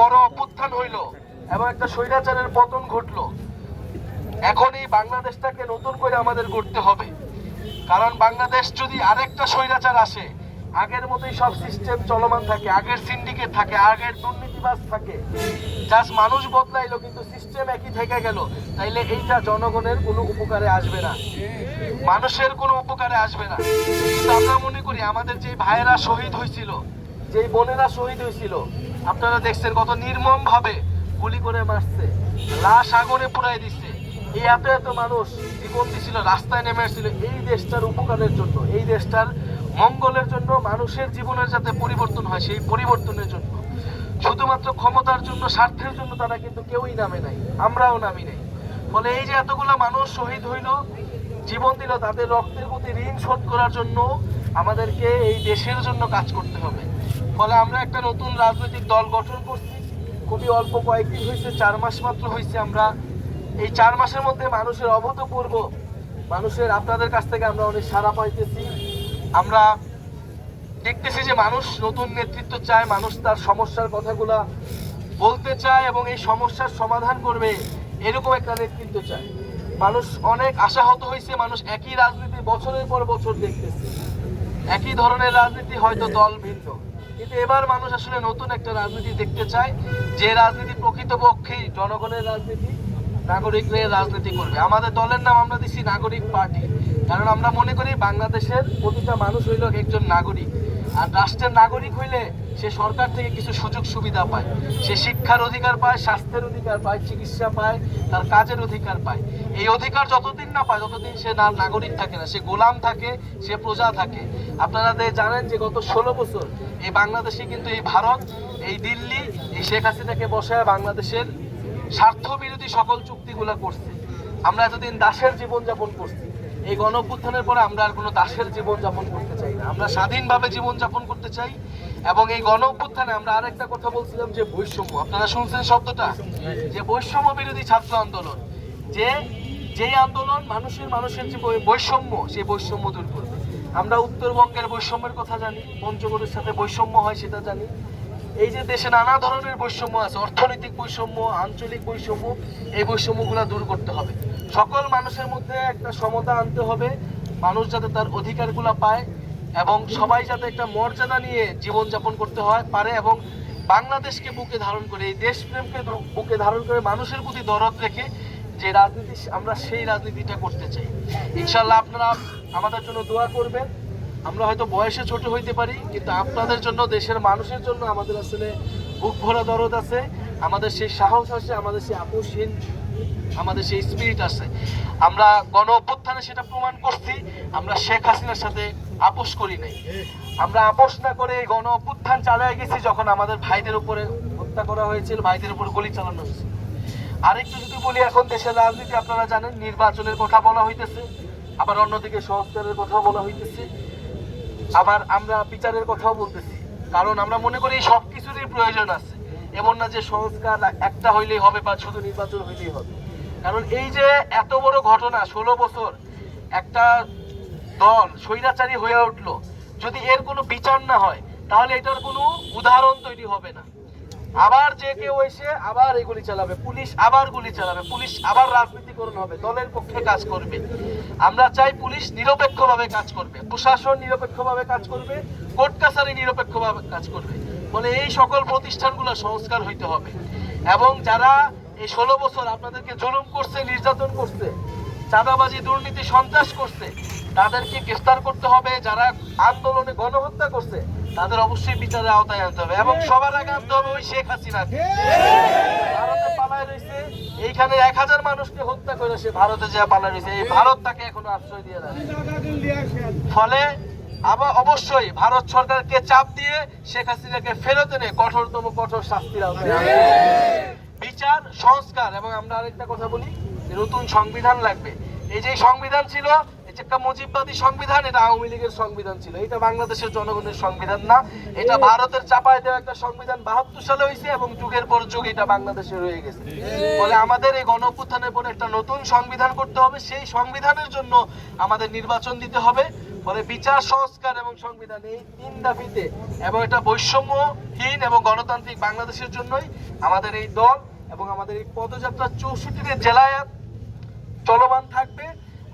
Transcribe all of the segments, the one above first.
বড় অভ্যুত্থান হইল এবং একটা স্বৈরাচারের পতন ঘটলো, এখন এই বাংলাদেশটাকে নতুন করে আমাদের গড়তে হবে। কারণ বাংলাদেশ যদি আরেকটা স্বৈরাচার আসে, আগের মতোই সব সিস্টেম চলমান থাকে, আগের সিন্ডিকেট থাকে, আগের দুর্নীতিবাজ থাকে, জাস্ট মানুষ বদলাইলো কিন্তু সিস্টেম একই থেকে গেল, তাইলে এইটা জনগণের কোনো উপকারে আসবে না, মানুষের কোনো উপকারে আসবে না। কিন্তু আমরা মনে করি আমাদের যে ভাইয়েরা শহীদ হয়েছিল, যে বোনেরা শহীদ হয়েছিল, আপনারা দেখছেন কত নির্মম ভাবে গুলি করে মারছে, লাশ আগুনে পুড়াই দিচ্ছে, এই এত এত মানুষ জীবন দিছিল, রাস্তায় নেমে আসছিল এই দেশটার উপকারের জন্য, এই দেশটার মঙ্গলের জন্য, মানুষের জীবনের যাতে পরিবর্তন হয় সেই পরিবর্তনের জন্য। শুধুমাত্র ক্ষমতার জন্য, স্বার্থের জন্য তারা কিন্তু কেউই নামে নাই, আমরাও নামি নাই। ফলে এই যে এতগুলো মানুষ শহীদ হইল, জীবন দিল, তাদের রক্তের প্রতি ঋণ শোধ করার জন্য আমাদেরকে এই দেশের জন্য কাজ করতে হবে। ফলে আমরা একটা নতুন রাজনৈতিক দল গঠন করছি, খুবই অল্প কয়েকদিন হয়েছে, 4 মাস মাত্র হয়েছে। আমরা এই 4 মাসের মধ্যে মানুষের অভূতপূর্ব, মানুষের আপনাদের কাছ থেকে আমরা অনেক সাড়া পাইতেছি। আমরা দেখতেছি যে মানুষ নতুন নেতৃত্ব চায়, মানুষ তার সমস্যার কথাগুলা বলতে চায় এবং এই সমস্যার সমাধান করবে এরকম একটা নেতৃত্ব চায়। মানুষ অনেক আশাহত হয়েছে, মানুষ একই রাজনীতি বছরের পর বছর দেখতেছে, একই ধরনের রাজনীতি, হয়তো দল ভিন্ন, কিন্তু এবার মানুষ আসলে নতুন একটা রাজনীতি দেখতে চায়, যে রাজনীতি প্রকৃতপক্ষেই জনগণের রাজনীতি, নাগরিকদের রাজনীতি করবে। আমাদের দলের নাম আমরা দিচ্ছি নাগরিক পার্টি, কারণ আমরা মনে করি বাংলাদেশের প্রতিটা মানুষ হইল একজন নাগরিক, আর রাষ্ট্রের নাগরিক হইলে সে সরকার থেকে কিছু সুযোগ সুবিধা পায়, সে শিক্ষার অধিকার পায়, স্বাস্থ্যের অধিকার পায়, চিকিৎসা পায়, তার কাজের অধিকার পায়। এই অধিকার যতদিন না পায় ততদিন সে নাগরিক থাকে না, সে গোলাম থাকে, সে প্রজা থাকে। আপনারা জানেন যে গত 16 বছর এই বাংলাদেশে কিন্তু এই ভারত, এই দিল্লি, এই শেখ হাসিনাকে বসায় বাংলাদেশের স্বার্থ বিরোধী সকল চুক্তিগুলো করছে। আমরা এতদিন দাসের জীবনযাপন করছি, এই গণঅভ্যুত্থানের পরে আমরা আর কোনো দাসের জীবনযাপন করতে চাই না, আমরা স্বাধীনভাবে জীবনযাপন করতে চাই। এবং এই গণঅভ্যুত্থানে আমরা আরেকটা কথা বলছিলাম যে বৈষম্য, আপনারা শুনছেন শব্দটা, যে বৈষম্য বিরোধী ছাত্র আন্দোলন, যেই আন্দোলন মানুষের যে বৈষম্য, সেই বৈষম্য দূর করবে। আমরা উত্তরবঙ্গের বৈষম্যের কথা জানি, পঞ্চগড়ের সাথে বৈষম্য হয় সেটা জানি। এই যে দেশে নানা ধরনের বৈষম্য আছে, অর্থনৈতিক বৈষম্য, আঞ্চলিক বৈষম্য, এই বৈষম্যগুলো দূর করতে হবে। সকল মানুষের মধ্যে একটা সমতা আনতে হবে, মানুষ যাতে তার অধিকারগুলো পায় এবং সবাই যাতে একটা মর্যাদা নিয়ে জীবনযাপন করতে হয় পারে, এবং বাংলাদেশকে বুকে ধারণ করে, এই দেশপ্রেমকে বুকে ধারণ করে, মানুষের প্রতি দরদ রেখে যে রাজনীতি, আমরা সেই রাজনীতিটা করতে চাই। ইনশাল্লাহ আপনারা আমাদের জন্য দোয়া করবেন। আমরা হয়তো বয়সে ছোট হইতে পারি, কিন্তু আপনাদের জন্য, দেশের মানুষের জন্য আমাদের আসলে বুক ভরা দরদ আছে, আমাদের সেই সাহস আছে, আমাদের সেই আপোষহীন, আমাদের সেই স্পিরিট আছে। আমরা গণ অভ্যুত্থানে সেটা প্রমাণ করছি, আমরা শেখ হাসিনার সাথে আপোষ করি নাই। আমরা আপোষ না করে এই গণ অভ্যুত্থান চালিয়ে গেছি যখন আমাদের ভাইদের উপরে হত্যা করা হয়েছিল, ভাইদের উপর গুলি চালানো হয়েছিল। আরেকটু যদি বলি, এখন দেশের রাজনীতি আপনারা জানেন, নির্বাচনের কথা বলা হইতেছে, আবার অন্যদিকে সংস্কারের কথা বলা হইতেছে, আবার আমরা বিচারের কথাও বলতেছি। কারণ আমরা মনে করি এই সব কিছুরই প্রয়োজন আছে, এমন না যে সংস্কার একটা হইলেই হবে বা শুধু নির্বাচন হইলেই হবে। কারণ এই যে এত বড় ঘটনা, 16 বছর একটা দল স্বৈরাচারী হয়ে উঠলো, যদি এর কোনো বিচার না হয় তাহলে এটার কোনো উদাহরণ তৈরি হবে না। আবার যে কেউ এসে আবার এই গুলি চালাবে, পুলিশ আবার গুলি চালাবে, পুলিশ আবার রাজনীতিকরণ হবে, দলের পক্ষে কাজ করবে। আমরা চাই পুলিশ নিরপেক্ষভাবে কাজ করবে, প্রশাসন নিরপেক্ষভাবে কাজ করবে, কোর্ট কাছারি নিরপেক্ষভাবে কাজ করবে। বলে এই সকল প্রতিষ্ঠানগুলো সংস্কার হইতে হবে। এবং যারা এই 16 বছর আপনাদেরকে জুলুম করছে, নির্যাতন করছে, চাঁদাবাজি, দুর্নীতি, সন্ত্রাস করছে, তাদেরকে গ্রেফতার করতে হবে। যারা আন্দোলনে গণহত্যা করছে তাদের অবশ্যই বিচারের আওতায় আনতে হবে, এবং সবার আগে আনতে হবে ওই শেখ হাসিনাকে। ভারতে পালায় রয়েছে, এইখানে 1000 মানুষকে হত্যা করে সে ভারতে যা পালায় রয়েছে, এই ভারত তাকে এখনো আশ্রয় দিয়ে দেয়। ফলে আবার অবশ্যই ভারত সরকারকে চাপ দিয়ে শেখ হাসিনাকে ফেরত এনে কঠোরতম কঠোর শাস্তির আওতায় আনতে হবে। বিচার, সংস্কার, এবং আমরা আরেকটা কথা বলি, নতুন সংবিধান লাগবে। এই যে সংবিধান ছিল, একটা মুজিববাদী সংবিধান, এটা আওয়ামী লীগের সংবিধান ছিল, এটা বাংলাদেশের জনগণের সংবিধান না, এটা ভারতের চাপায় দেওয়া একটা সংবিধান। 72 সালে হয়েছে এবং যুগের পর যুগ এটা বাংলাদেশে রয়ে গেছে। ফলে আমাদের এই গণ অভ্যুত্থানের পরে একটা নতুন সংবিধান করতে হবে, সেই সংবিধানের জন্য আমাদের নির্বাচন দিতে হবে, ফলে বিচার, সংস্কার এবং সংবিধান এই 3 দাবিতে এবং এটা বৈষম্যহীন এবং গণতান্ত্রিক বাংলাদেশের জন্যই আমাদের এই দল এবং আমাদের এই পদযাত্রা 64 জেলায় চলমান থাকবে।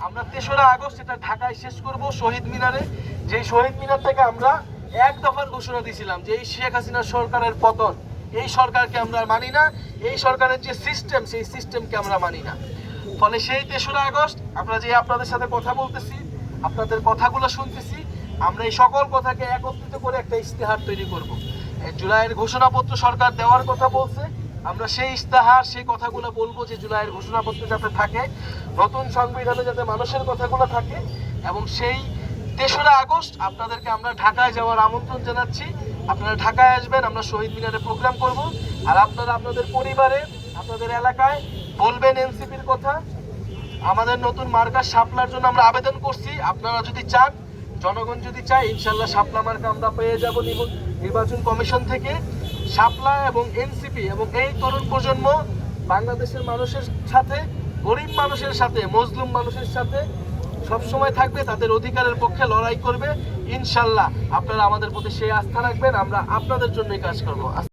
আমরা 3রা আগস্ট এটা ঢাকায় শেষ করব শহীদ মিনারে। যেই শহীদ মিনার থেকে আমরা এক দফার ঘোষণা দিয়েছিলাম যে এই শেখ হাসিনা সরকারের পতন, এই সরকারকে আমরা মানি না, এই সরকারের যে সিস্টেম সেই সিস্টেমকে আমরা মানি না। ফলে সেই 3রা আগস্ট আমরা যে আপনাদের সাথে কথা বলতেছি, আপনাদের কথাগুলো শুনতেছি, আমরা এই সকল কথাকে একত্রিত করে একটা ইশতেহার তৈরি করব। জুলাইয়ের ঘোষণাপত্র সরকার দেওয়ার কথা বলছে, আমরা সেই ইশতেহার সেই কথাগুলো বলবো যে জুলাইয়ের ঘোষণাপত্র যাতে থাকে, নতুন সংবিধানে যাতে মানুষের কথাগুলো থাকে। এবং সেই 3রা আগস্ট আপনাদেরকে আমরা ঢাকায় যাওয়ার আমন্ত্রণ জানাচ্ছি। আপনারা ঢাকায় আসবেন, আমরা শহীদ মিনারে প্রোগ্রাম করব। আর আপনারা আপনাদের পরিবারে, আপনাদের এলাকায় বলবেন এনসিপির কথা। আমাদের নতুন মার্কা শাপলার জন্য আমরা আবেদন করছি। আপনারা যদি চান, জনগণ যদি চায়, ইনশাল্লাহ শাপলা মার্কা আমরা পেয়ে যাব নির্বাচন কমিশন থেকে। শাপলা এবং এনসিপি এবং এই তরুণ প্রজন্ম বাংলাদেশের মানুষের সাথে, গরিব মানুষের সাথে, মজলুম মানুষের সাথে সবসময় থাকবে, তাদের অধিকারের পক্ষে লড়াই করবে। ইনশাল্লাহ আপনারা আমাদের প্রতি সেই আস্থা রাখবেন, আমরা আপনাদের জন্যই কাজ করব।